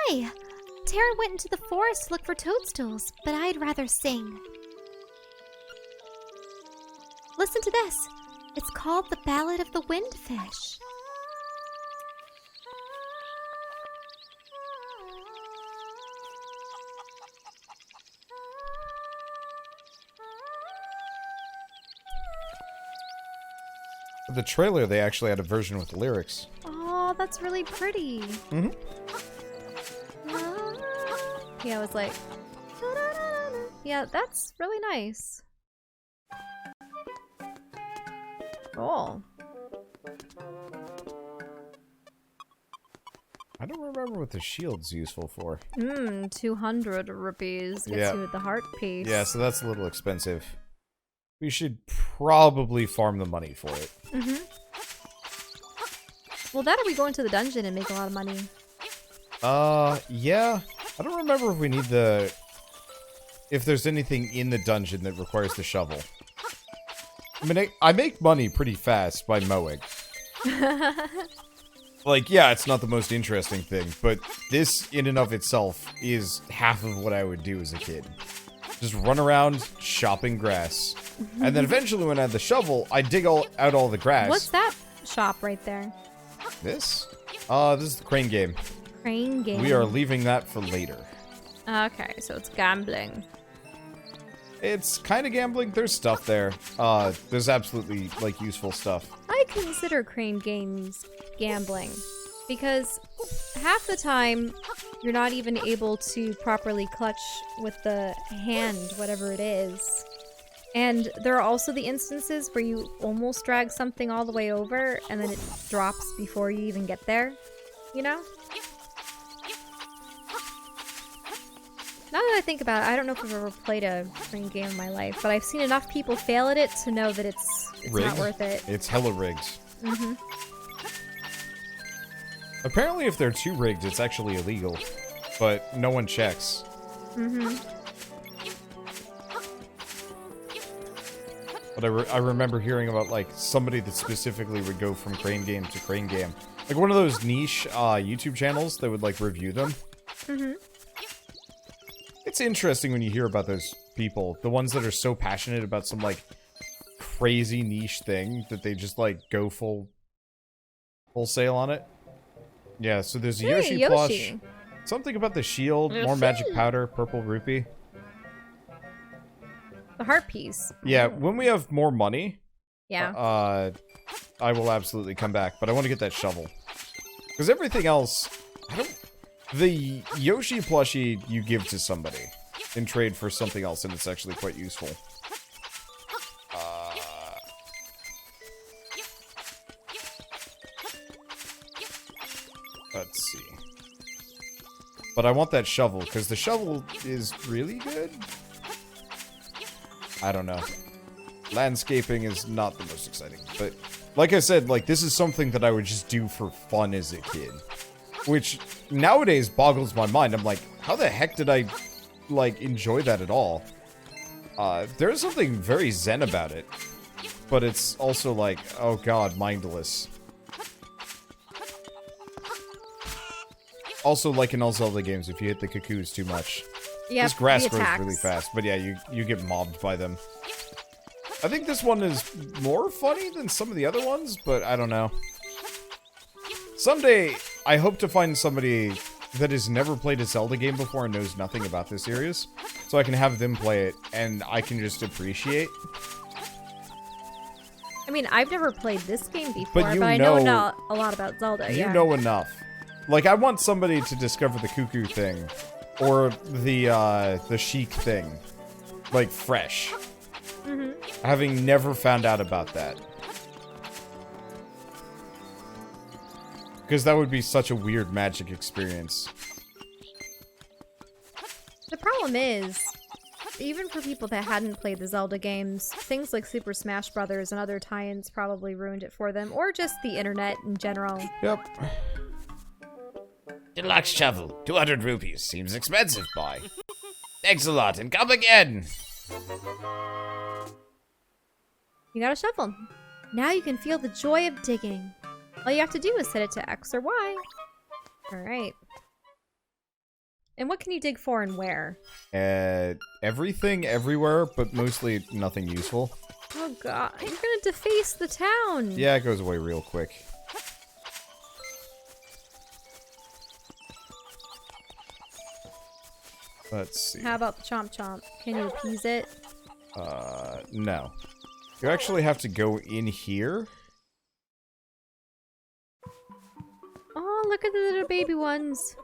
Hi! Tara went into the forest to look for toadstools, but I'd rather sing. Listen to this. It's called The Ballad of the Windfish. The trailer, they actually had a version with lyrics. Oh, that's really pretty. Mm-hmm. Yeah, it was like... Yeah, that's really nice. Cool. I don't remember what the shield's useful for. 200 rupees gets you the heart piece. Yeah, so that's a little expensive. We should probably farm the money for it. Mm-hmm. Well, that or we go into the dungeon and make a lot of money. Yeah. I don't remember if we need the... If there's anything in the dungeon that requires the shovel. I mean, I make money pretty fast by mowing. Like, yeah, it's not the most interesting thing, but this, in and of itself, is half of what I would do as a kid. Just run around chopping grass. And then eventually when I had the shovel, I dig out all the grass. What's that shop right there? This? This is the crane game. Crane game. We are leaving that for later. Okay, so it's gambling. It's kind of gambling. There's stuff there. There's absolutely, like, useful stuff. I consider crane games gambling because half the time you're not even able to properly clutch with the hand, whatever it is. And there are also the instances where you almost drag something all the way over and then it drops before you even get there, you know? Now that I think about it, I don't know if I've ever played a crane game in my life, but I've seen enough people fail at it to know that it's not worth it. It's hella rigged. Mm-hmm. Apparently if they're too rigged, it's actually illegal. But no one checks. Mm-hmm. But I remember hearing about, like, somebody that specifically would go from crane game to crane game. Like, one of those niche YouTube channels that would, like, review them. Mm-hmm. It's interesting when you hear about those people. The ones that are so passionate about some, like, crazy niche thing that they just, like, go wholesale on it. Yeah, so there's a Yoshi plush. Something about the shield, more magic powder, purple rupee. The heart piece. Yeah, when we have more money, yeah, I will absolutely come back, but I want to get that shovel. Because everything else, the Yoshi plushie you give to somebody in trade for something else, and it's actually quite useful. Let's see. But I want that shovel, because the shovel is really good. I don't know. Landscaping is not the most exciting, but like I said, like, this is something that I would just do for fun as a kid. Which, nowadays, boggles my mind. I'm like, how the heck did I, like, enjoy that at all? There's something very zen about it. But it's also like, oh god, mindless. Also, like in all Zelda games, if you hit the cuckoos too much, yep, this grass grows really fast. But yeah, you get mobbed by them. I think this one is more funny than some of the other ones, but I don't know. Someday, I hope to find somebody that has never played a Zelda game before and knows nothing about this series, so I can have them play it, and I can just appreciate. I mean, I've never played this game before, but I know a lot about Zelda. You know enough. Like, I want somebody to discover the cuckoo thing, or the chic thing, like, fresh. Mm-hmm. Having never found out about that. Because that would be such a weird magic experience. The problem is, even for people that hadn't played the Zelda games, things like Super Smash Brothers and other tie-ins probably ruined it for them, or just the internet in general. Yep. Deluxe shovel, 200 rupees. Seems expensive, boy. Thanks a lot, and come again. You got a shovel. Now you can feel the joy of digging. All you have to do is set it to X or Y. Alright. And what can you dig for and where? Everything, everywhere, but mostly nothing useful. Oh god, you're gonna deface the town! Yeah, it goes away real quick. Let's see. How about the chomp chomp? Can you appease it? No. You actually have to go in here. Oh, look at the little baby ones.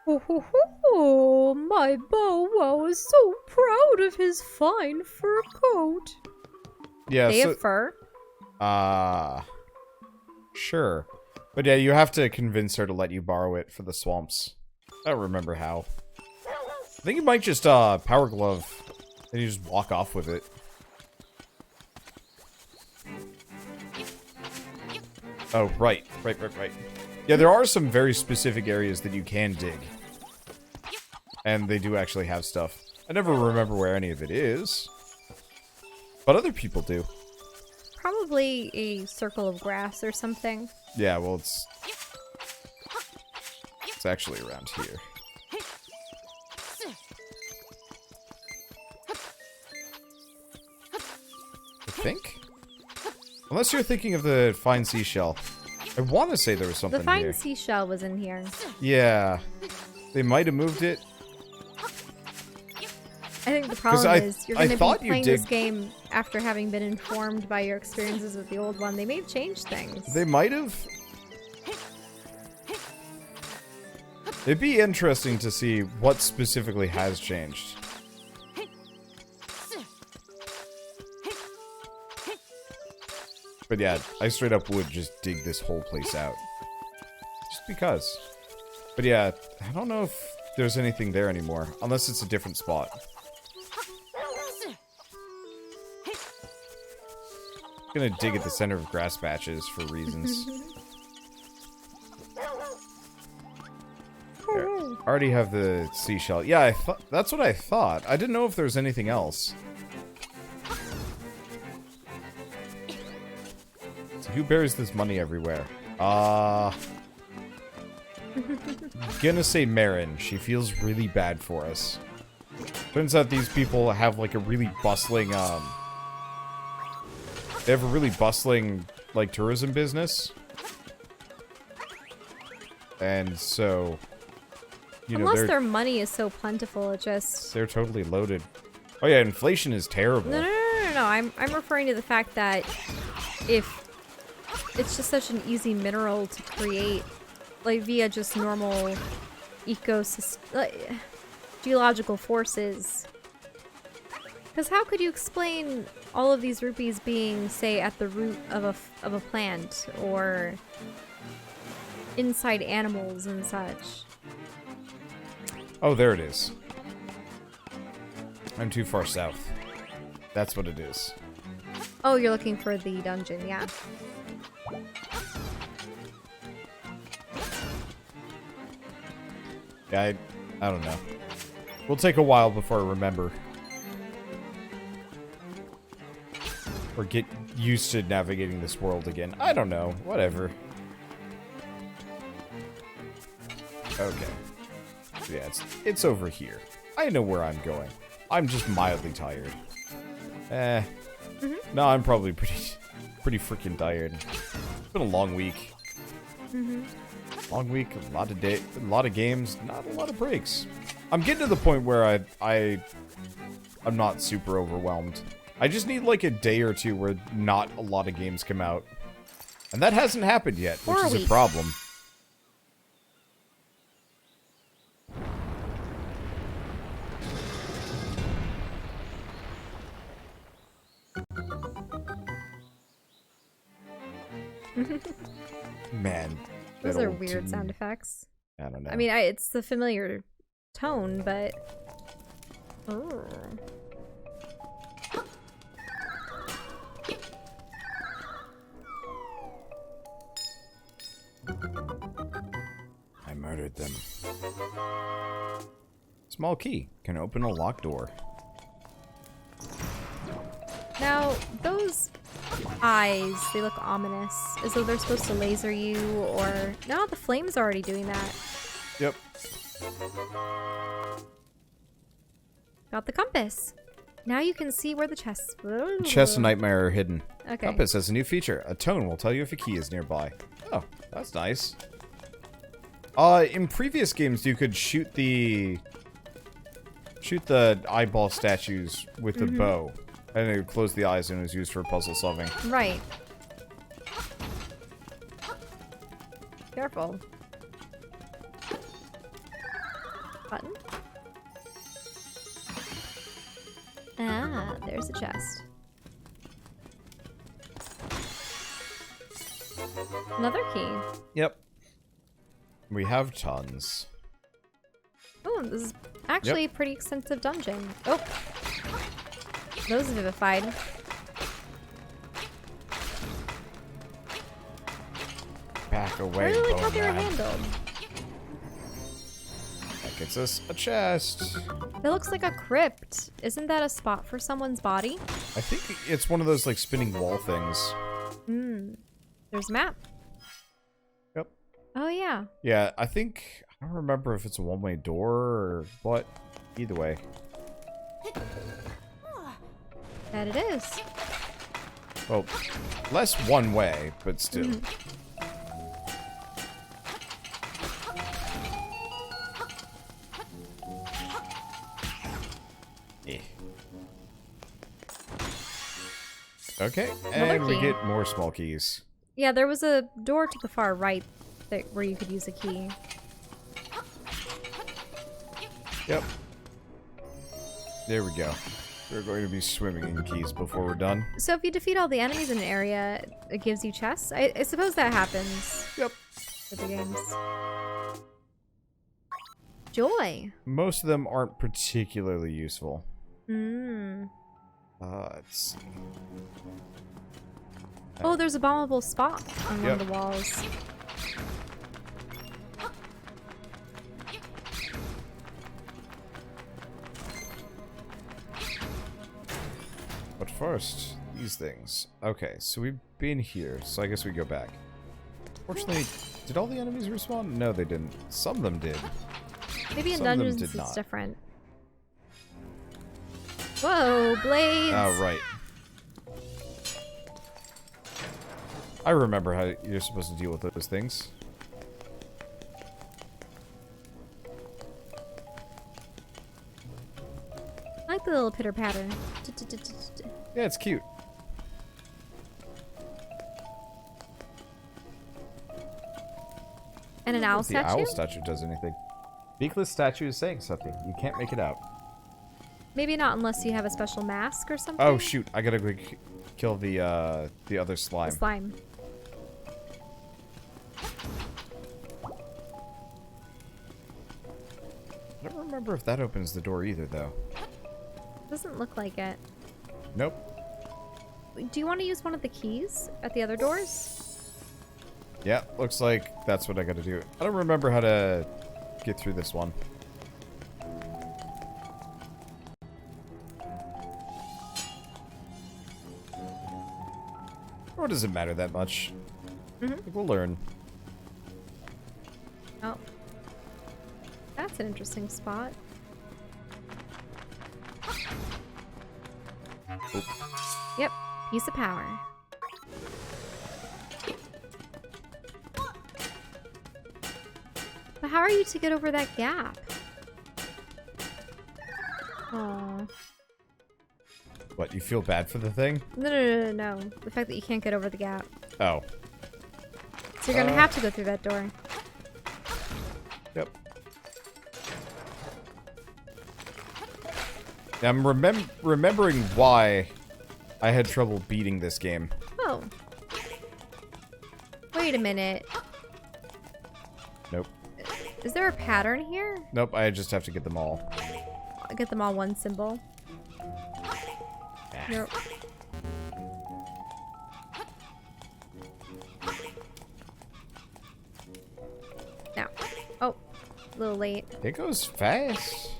Oh, ho, ho, ho. My Bow Wow is so proud of his fine fur coat. Yeah, They have fur? Sure. But yeah, you have to convince her to let you borrow it for the swamps. I don't remember how. I think you might just, power glove, and you just walk off with it. Oh, right. Right. Yeah, there are some very specific areas that you can dig. And they do actually have stuff. I never remember where any of it is. But other people do. Probably a circle of grass or something. Yeah, well, it's actually around here. I think? Unless you're thinking of the fine seashell. I want to say there was something The fine here. seashell was in here. Yeah. They might have moved it. I think the problem is you're going to be thought you playing this did- game after having been informed by your experiences with the old one. They may have changed things. They might have. It'd be interesting to see what specifically has changed. But yeah, I straight up would just dig this whole place out. Just because. But yeah, I don't know if there's anything there anymore. Unless it's a different spot. I'm gonna dig at the center of grass patches for reasons. There. I already have the seashell. Yeah, that's what I thought. I didn't know if there was anything else. So who bears this money everywhere? Gonna say Marin. She feels really bad for us. Turns out these people have like a really bustling, they have a really bustling, like, tourism business. And so, you know, Unless their money is so plentiful, it just... They're totally loaded. Oh yeah, inflation is terrible. No. I'm referring to the fact that if it's just such an easy mineral to create, like via just normal geological forces. Because how could you explain all of these rupees being, say, at the root of a plant or inside animals and such? Oh, there it is. I'm too far south. That's what it is. Oh, you're looking for the dungeon, yeah. Yeah, I don't know. We'll take a while before I remember. Or get used to navigating this world again. I don't know. Whatever. Okay. Yeah, it's over here. I know where I'm going. I'm just mildly tired. No, I'm probably pretty freaking tired. It's been a long week. Long week, a lot of games, not a lot of breaks. I'm getting to the point where I'm not super overwhelmed. I just need like a day or two where not a lot of games come out. And that hasn't happened yet, which is a problem. Man. Those are weird sound effects. I don't know. I mean, it's the familiar tone, but... Oh. I murdered them. Small key can open a locked door. Now, those eyes, they look ominous, as though they're supposed to laser you, or... No, the flame's already doing that. Yep. Got the compass. Now you can see where the chests... Chest and nightmare are hidden. Okay. Compass has a new feature. A tone will tell you if a key is nearby. Oh, that's nice. In previous games, you could shoot the eyeball statues with the bow, and it would close the eyes, and it was used for puzzle solving. Right. Careful. Button. Ah, there's a chest. Another key. Yep. We have tons. Oh, this is actually a pretty extensive dungeon. Oh. Those vivified. Back I away, really like how they were Bone Man. handled. That gets us a chest. It looks like a crypt. Isn't that a spot for someone's body? I think it's one of those, like, spinning wall things. Hmm. There's a map. Yep. Oh, yeah. Yeah, I don't remember if it's a one-way door or what. Either way. That it is. Well, less one way, but still. Eh. Okay, and we key. get more small keys. Yeah, there was a door to the far right where you could use a key. Yep. There we go. We're going to be swimming in keys before we're done. So if you defeat all the enemies in an area, it gives you chests? I suppose that happens Yep. with the games. Joy. Most of them aren't particularly useful. Hmm. Let's see. Oh, there's a bombable spot on one of Yep. the walls. But first, these things. Okay, so we've been here, so I guess we go back. Fortunately, did all the enemies respawn? No, they didn't. Some of them did. Maybe in Some of them dungeons did it's not. different. Whoa, blades! Oh, right. I remember how you're supposed to deal with those things. I like the little pitter patter. Yeah, it's cute. And an owl The owl statue? statue does anything. Beakless statue is saying something. You can't make it out. Maybe not unless you have a special mask or something. Oh shoot! I gotta go kill the other slime. The slime. I don't remember if that opens the door either, though. Doesn't look like it. Nope. Do you want to use one of the keys at the other doors? Yeah, looks like that's what I gotta do. I don't remember how to get through this one. Or does it matter that much? We'll learn. Oh. That's an interesting spot. Oop. Yep. Piece of power. But how are you to get over that gap? Oh. What, you feel bad for the thing? No. The fact that you can't get over the gap. Oh. So you're gonna have to go through that door. Yep. I'm remembering why I had trouble beating this game. Oh. Wait a minute. Nope. Is there a pattern here? Nope, I just have to get them all. I'll get them all one symbol. You're... Now. Oh. A little late. It goes fast.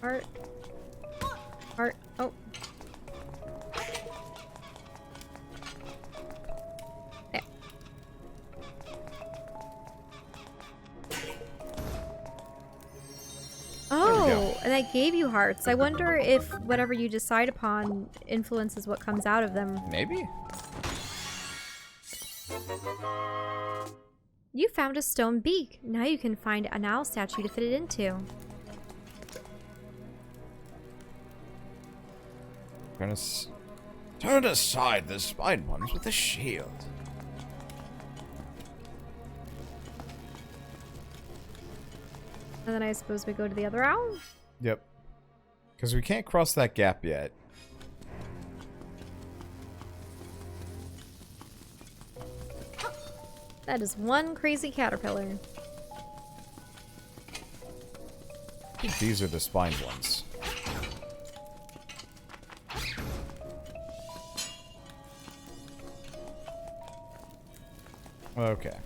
Heart. Heart. Oh. There. And that gave you hearts. I wonder if whatever you decide upon influences what comes out of them. Maybe? You found a stone beak. Now you can find an owl statue to fit it into. Turn aside the spine ones with a shield. And then I suppose we go to the other owl? Yep. Because we can't cross that gap yet. That is one crazy caterpillar. I think these are the spined ones. Okay.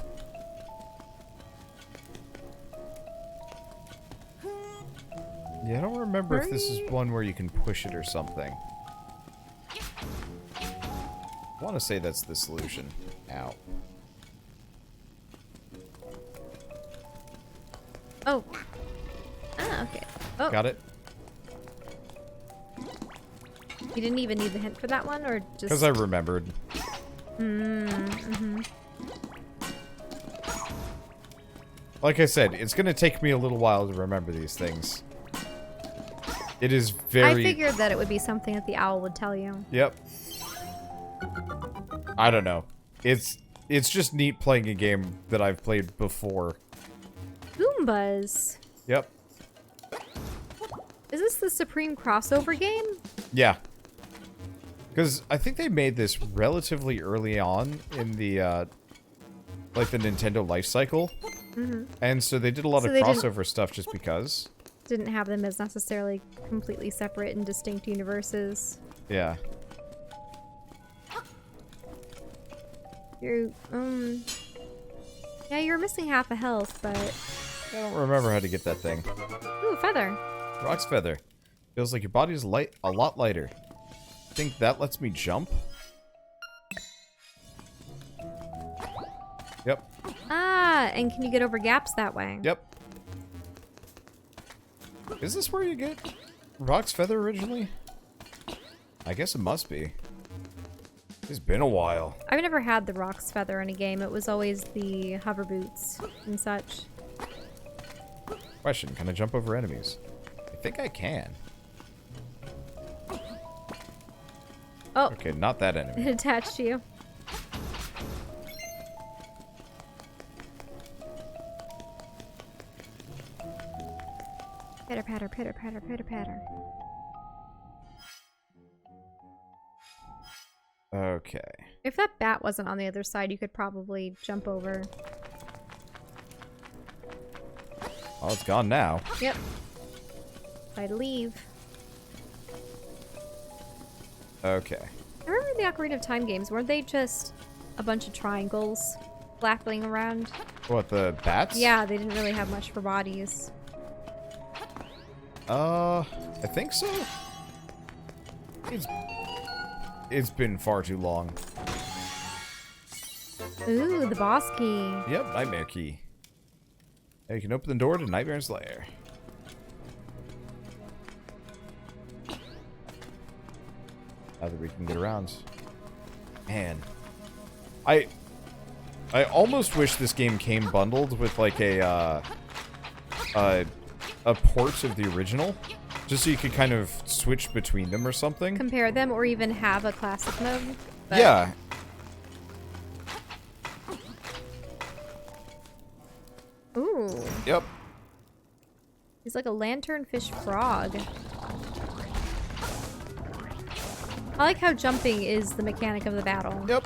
Yeah, I don't remember if this is one where you can push it or something. I want to say that's the solution. Ow. Oh. Ah, okay. Oh. Got it? You didn't even need the hint for that one, or just... Because I remembered. Mm-hmm. Like I said, it's going to take me a little while to remember these things. It is very... I figured that it would be something that the owl would tell you. Yep. I don't know. It's just neat playing a game that I've played before. Goombas. Yep. Is this the Supreme crossover game? Yeah. Because I think they made this relatively early on in the, like the Nintendo life cycle. Mm-hmm. And so they did a lot of crossover stuff just because. Didn't have them as necessarily completely separate and distinct universes. Yeah. You're, yeah, you're missing half a health, but... I don't remember how to get that thing. Ooh, feather. Rock's feather. Feels like your body is light, a lot lighter. Think that lets me jump? Yep. Ah, and can you get over gaps that way? Yep. Is this where you get Rock's feather originally? I guess it must be. It's been a while. I've never had the Rock's feather in a game. It was always the hover boots and such. Question, can I jump over enemies? I think I can. Oh. Okay, not that enemy. It attached to you. Pitter patter, pitter patter, pitter patter. Okay. If that bat wasn't on the other side, you could probably jump over. Oh, it's gone now. Yep. I'd leave. Okay. I remember the Ocarina of Time games. Weren't they just a bunch of triangles flapping around? What, the bats? Yeah, they didn't really have much for bodies. I think so. It's been far too long. Ooh, the boss key. Yep, nightmare key. Now you can open the door to Nightmare's lair. Now that we can get around. Man. I almost wish this game came bundled with like a port of the original. Just so you could kind of switch between them or something. Compare them or even have a classic mode. But Yeah. Ooh. Yep. He's like a lanternfish frog. I like how jumping is the mechanic of the battle. Yep.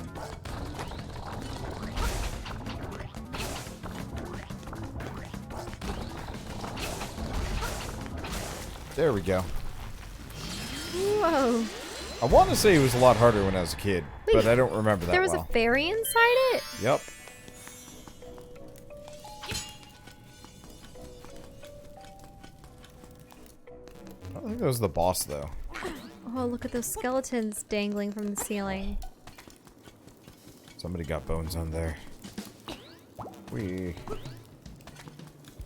There we go. Whoa. I want to say it was a lot harder when I was a kid, Wait, but I don't remember that There was well. a fairy inside it? Yep. I don't think that was the boss, though. Oh, look at those skeletons dangling from the ceiling. Somebody got bones on there.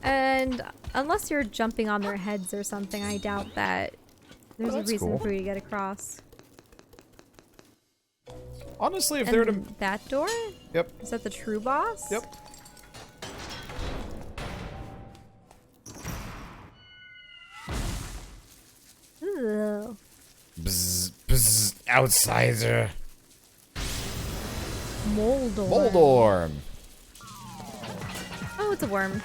And unless you're jumping on their heads or something, I doubt that there's a that's reason cool. for you to get across. Honestly, if they were to... And that door? Yep. Is that the true boss? Yep. Ugh. Bzz, bzz, outsider. Moldorm. Moldorm. Oh, it's a worm.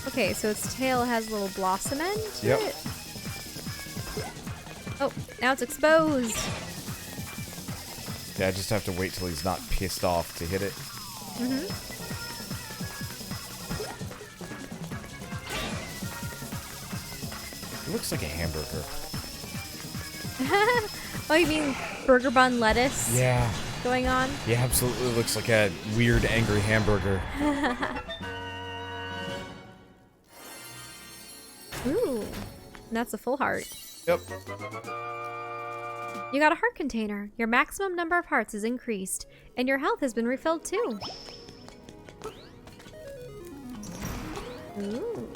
Okay, so its tail has a little blossom end to Yep. it. Oh, now it's exposed. Yeah, I just have to wait till he's not pissed off to hit it. It looks like a hamburger. Oh, you mean burger bun lettuce Yeah. going on? Yeah, absolutely looks like a weird, angry hamburger. Ooh, and that's a full heart. Yep. You got a heart container. Your maximum number of hearts is increased, and your health has been refilled too. Ooh.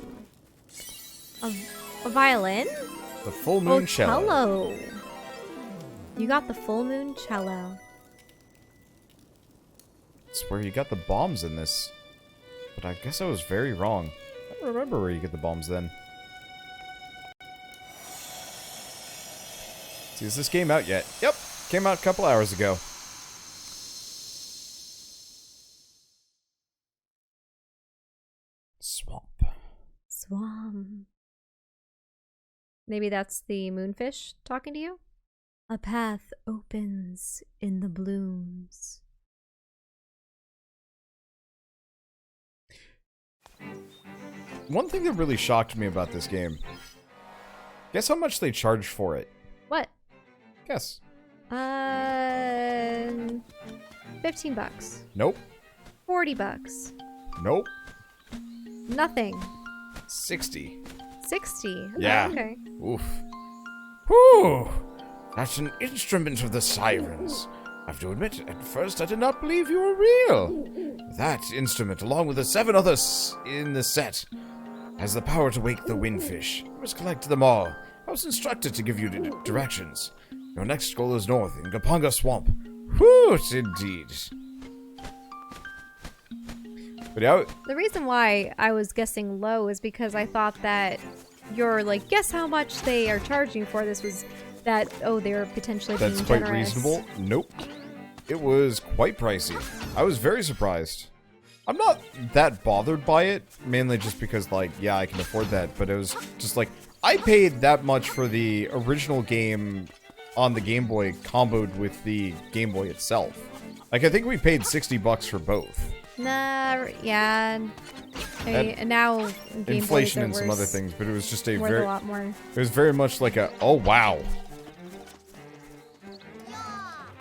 A violin? The full moon Oh, cello. cello. You got the full moon cello. I swear you got the bombs in this. But I guess I was very wrong. I don't remember where you get the bombs then. See, is this game out yet? Yep. Came out a couple hours ago. Swamp. Swamp. Maybe that's the moonfish talking to you? A path opens in the blooms. One thing that really shocked me about this game. Guess how much they charge for it? What? Guess. 15 bucks. Nope. 40 bucks. Nope. Nothing. 60. 60. Okay, Yeah. Okay. Oof. Whew! That's an instrument of the sirens. I have to admit, at first I did not believe you were real. That instrument, along with the 7 others in the set, has the power to wake the windfish. You must collect them all. I was instructed to give you directions. Your next goal is north, in Goponga Swamp. Hoot, indeed. But yeah, The reason why I was guessing low is because I thought that you're like, guess how much they are charging for this was that, oh, they're potentially that's being quite generous. reasonable. Nope. It was quite pricey. I was very surprised. I'm not that bothered by it, mainly just because, like, yeah, I can afford that, but it was just like, I paid that much for the original game on the Game Boy comboed with the Game Boy itself. Like, I think we paid 60 bucks for both. Nah, yeah. And now Game Inflation Boys are and some worse- other things, but it was just a worth very... a lot more. It was very much like a, oh, wow.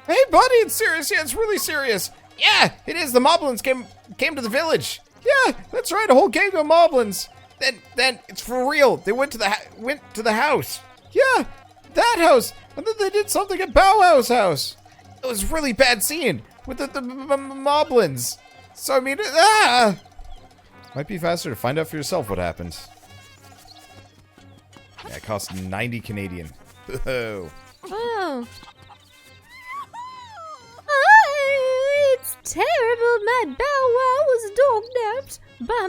Hey, buddy, it's serious. Yeah, it's really serious. Yeah, it is. The Moblins came to the village. Yeah, that's right. A whole gang of moblins. Then it's for real. They went to the house. Yeah, that house. And then they did something at Bauhaus house. It was a really bad scene with the moblins. So I mean, Might be faster to find out for yourself what happened. Yeah, it cost 90 Canadian. Oh. Oh. It's terrible. Mad Bow Wow was dog-napped by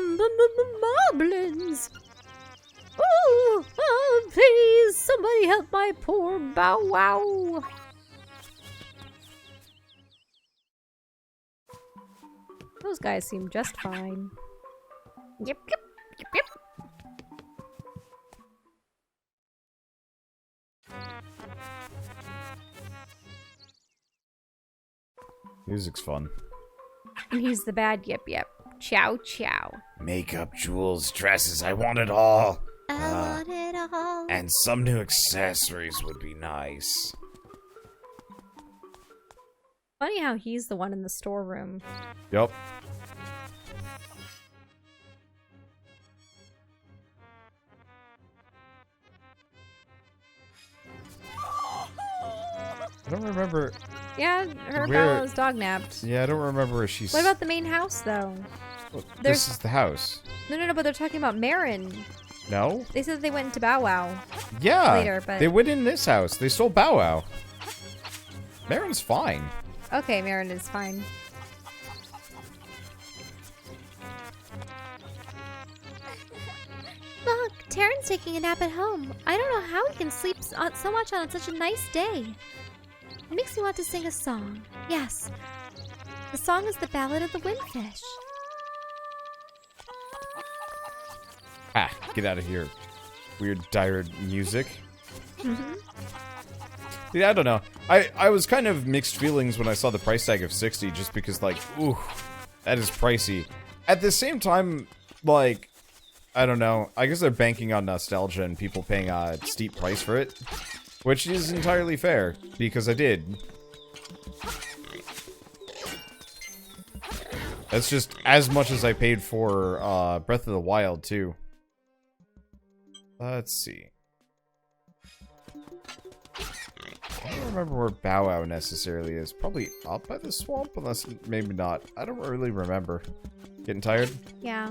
moblins. Oh, please, somebody help my poor Bow Wow. Those guys seem just fine. Yep, yep, yep, yep. Music's fun. And he's the bad yep yep. Chow chow. Makeup, jewels, dresses, I want it all. I want it all. And some new accessories would be nice. Funny how he's the one in the storeroom. Yup. I don't remember. Yeah, her Where- Bow Wow's dog napped. Yeah, I don't remember where she's... What about the main house, though? Well, there's- this is the house. No, but they're talking about Marin. No? They said they went into Bow Wow. Yeah, Later, but- they went in this house. They stole Bow Wow. Marin's fine. Okay, Marin is fine. Look, Taryn's taking a nap at home. I don't know how he can sleep so much on such a nice day. It makes me want to sing a song. Yes. The song is the Ballad of the Windfish. Ah, get out of here. Weird, dire music. Yeah, I don't know. I was kind of mixed feelings when I saw the price tag of 60, just because, like, ooh, that is pricey. At the same time, like, I don't know. I guess they're banking on nostalgia and people paying a steep price for it, which is entirely fair, because I did. That's just as much as I paid for Breath of the Wild, too. Let's see. I don't remember where Bow Wow necessarily is. Probably up by the swamp, unless maybe not. I don't really remember. Getting tired? Yeah.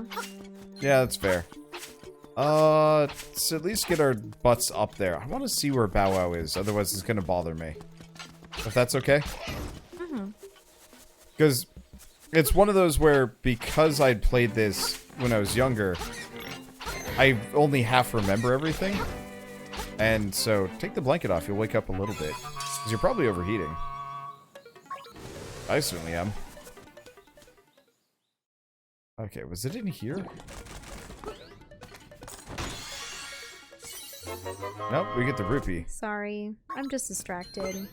Yeah, that's fair. Let's at least get our butts up there. I want to see where Bow Wow is, otherwise it's gonna bother me. If that's okay? Because it's one of those where, because I'd played this when I was younger, I only half remember everything. And so, take the blanket off, you'll wake up a little bit. Because you're probably overheating. I certainly am. Okay, was it in here? Nope, we get the rupee. Sorry. I'm just distracted.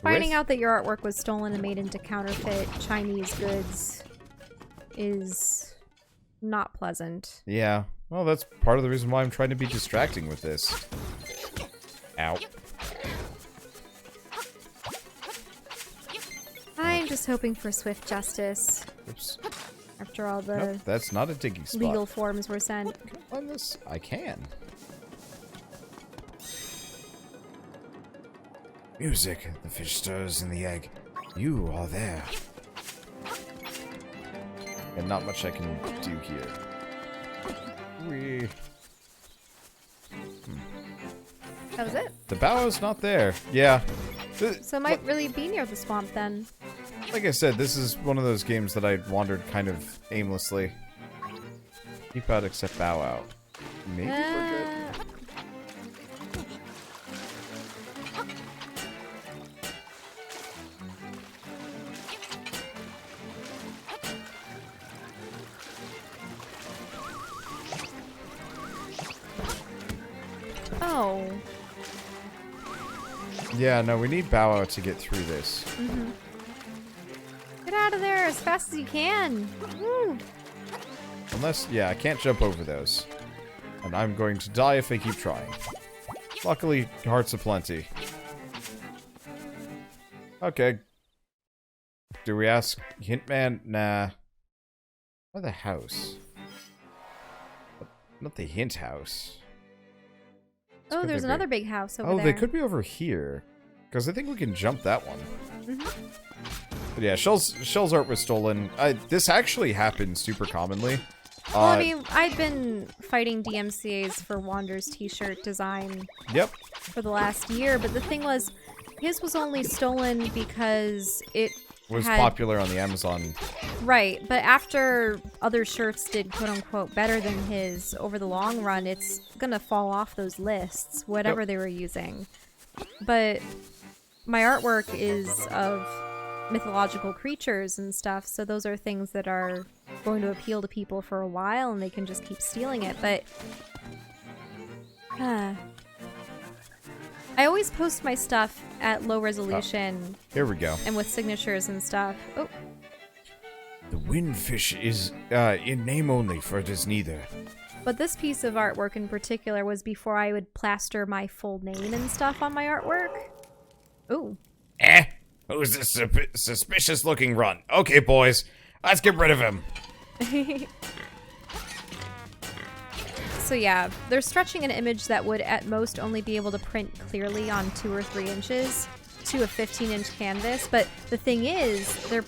Finding out that your artwork was stolen and made into counterfeit Chinese goods is not pleasant. Yeah, well, that's part of the reason why I'm trying to be distracting with this. Ow. I'm just hoping for swift justice. Oops. After all the Nope, that's not a digging spot. legal forms were sent. On this, I can. Music. The fish stirs in the egg. You are there. And not much I can do here. That was it. The Bow Wow's not there. Yeah. So it might really be near the swamp then. Like I said, this is one of those games that I wandered kind of aimlessly. Keep out except Bow Wow. Maybe we're good. Oh. Yeah, no, we need Bow Wow to get through this. Get out of there as fast as you can. Woo. Unless, yeah, I can't jump over those. And I'm going to die if I keep trying. Luckily, hearts aplenty. Okay. Do we ask Hintman? Nah. Or the house? Not the hint house. Oh, could there's they be? another big house over Oh, there. they could be over here. Because I think we can jump that one. But yeah, Shell's art was stolen. This actually happens super commonly. Well, I mean, I've been fighting DMCAs for Wander's t-shirt design Yep. for the last year, but the thing was, his was only stolen because it Was had... popular on the Amazon. Right, but after other shirts did quote-unquote better than his, over the long run, it's gonna fall off those lists, whatever they were using. But my artwork is of mythological creatures and stuff, so those are things that are going to appeal to people for a while, and they can just keep stealing it, but... I always post my stuff at low resolution Here we go. and with signatures and stuff. Oh, The windfish is in name only, for it is neither. but this piece of artwork in particular was before I would plaster my full name and stuff on my artwork. Ooh. Who's this suspicious-looking runt? Okay, boys, let's get rid of him. So yeah, they're stretching an image that would at most only be able to print clearly on 2 or 3 inches to a 15-inch canvas, but the thing is, they're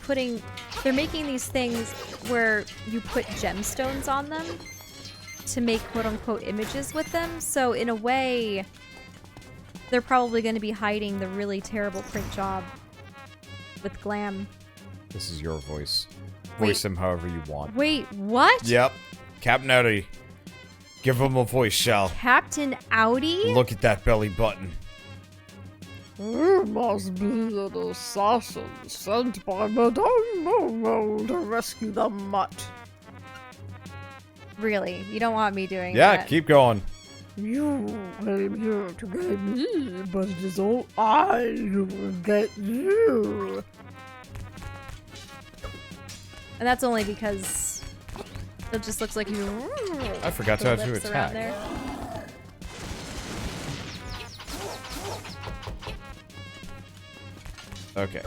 making these things where you put gemstones on them to make quote-unquote images with them. So in a way, they're probably going to be hiding the really terrible print job with glam. This is your voice. Wait. Voice him however you want. Wait, what? Yep. Captain Audi. Give him a voice, Shell. Captain Audi? Look at that belly button. You must be an assassin sent by Madame Momo to rescue the mutt. Really? You don't want me doing Yeah, that? keep going. You came here to get me, but it is all I who will get you. And that's only because it just looks like you. I forgot to have to lips around attack. there. Okay.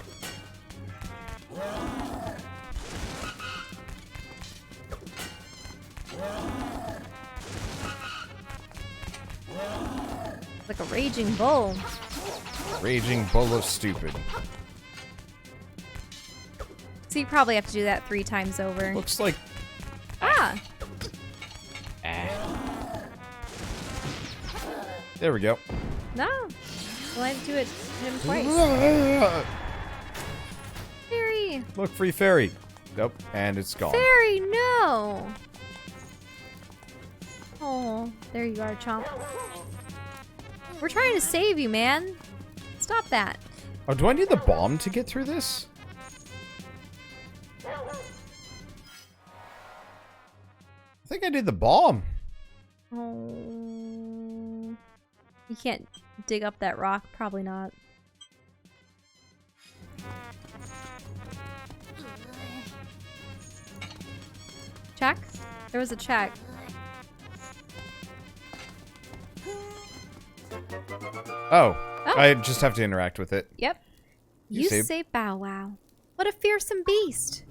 Like a raging bull. Raging bull of stupid. So you probably have to do that 3 times over. Looks like... Ah! There we go. No! Well, I have to do it him twice. Fairy! Look, free fairy. Nope, and it's gone. Fairy, no! Oh, there you are, Chomp. We're trying to save you, man. Stop that. Oh, do I need the bomb to get through this? I think I did the bomb. Oh. You can't dig up that rock. Probably not. Check? There was a check. Oh, Oh. I just have to interact with it. Yep. You You saved- say Bow Wow. What a fearsome beast.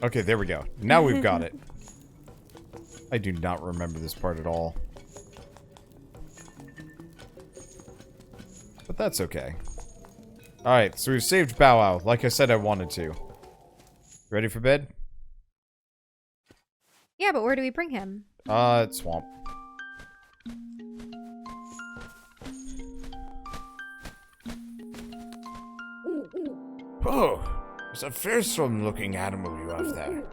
Okay, there we go. Now we've got it. I do not remember this part at all. But that's okay. Alright, so we've saved Bow Wow, like I said I wanted to. Ready for bed? Yeah, but where do we bring him? Swamp. Oh, it's a fearsome-looking animal you have there.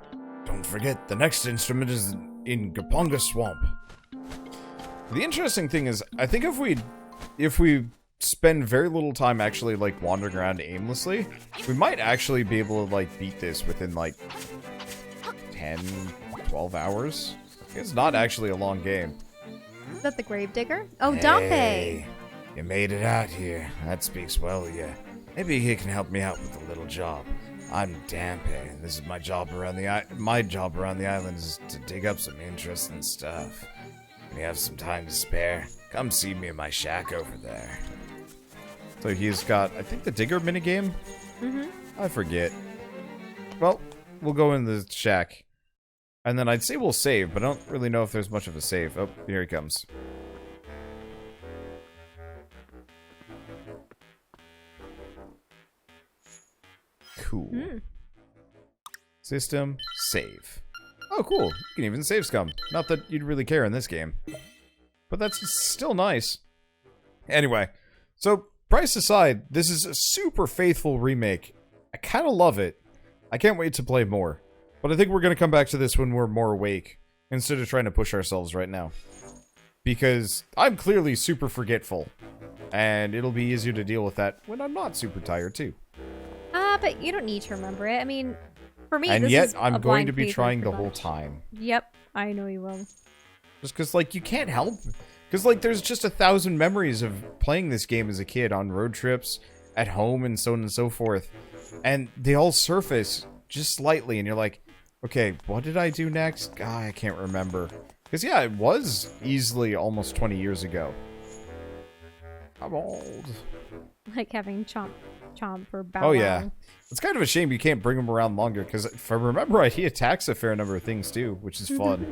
Don't forget, the next instrument is in Goponga Swamp. The interesting thing is, I think if we spend very little time actually, like, wandering around aimlessly, we might actually be able to, like, beat this within, like, 10, 12 hours. It's not actually a long game. Is that the Gravedigger? Oh, Hey, Dumpe! you made it out here. That speaks well of you. Maybe he can help me out with a little job. I'm Dampe, and this is my job around the island is to dig up some interesting stuff. When you have some time to spare, come see me in my shack over there. So he's got, I think, the digger minigame? Mm-hmm. I forget. Well, we'll go in the shack. And then I'd say we'll save, but I don't really know if there's much of a save. Oh, here he comes. Cool. System, save. Oh, cool. You can even save scum. Not that you'd really care in this game. But that's still nice. Anyway, so price aside, this is a super faithful remake. I kind of love it. I can't wait to play more. But I think we're going to come back to this when we're more awake, instead of trying to push ourselves right now. Because I'm clearly super forgetful. And it'll be easier to deal with that when I'm not super tired too. But you don't need to remember it. I mean, for me, And this yet, is a I'm going blind to be playthrough trying the pretty whole much. time. Yep, I know you will. Just because, like, you can't help. Because, like, there's just 1,000 memories of playing this game as a kid on road trips, at home, and so on and so forth. And they all surface just slightly, and you're like, okay, what did I do next? God, I can't remember. Because, yeah, it was easily almost 20 years ago. I'm old. Like having Chomp or Bow Oh, Wow. yeah. It's kind of a shame you can't bring him around longer, because if I remember right, he attacks a fair number of things, too, which is fun.